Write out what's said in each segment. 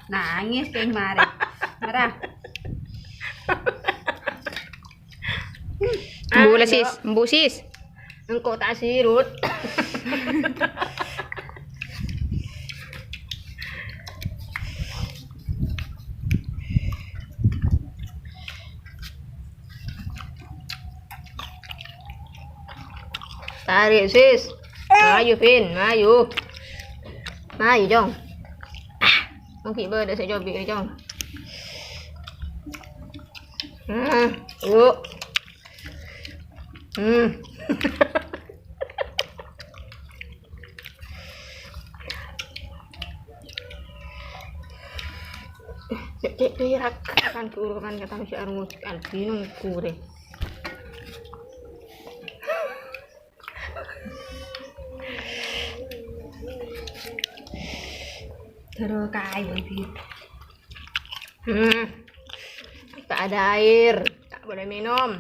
Nangis kayak kemarin. Marah. Mbu sis, mbu sis. Engkau tak sirut. Tarik sis. Maju Vin, maju. Maju Jong. Con khỉ bơi để sẽ cho vị Jong. Yuk. Cek dirak kan kurukan kata si Armus kan bingung kure. Terus kayu gitu. Tak ada air, tak boleh minum.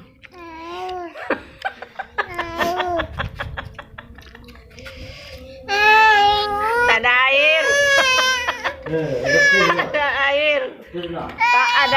Tak ada air. Tak ada air. Tak ada.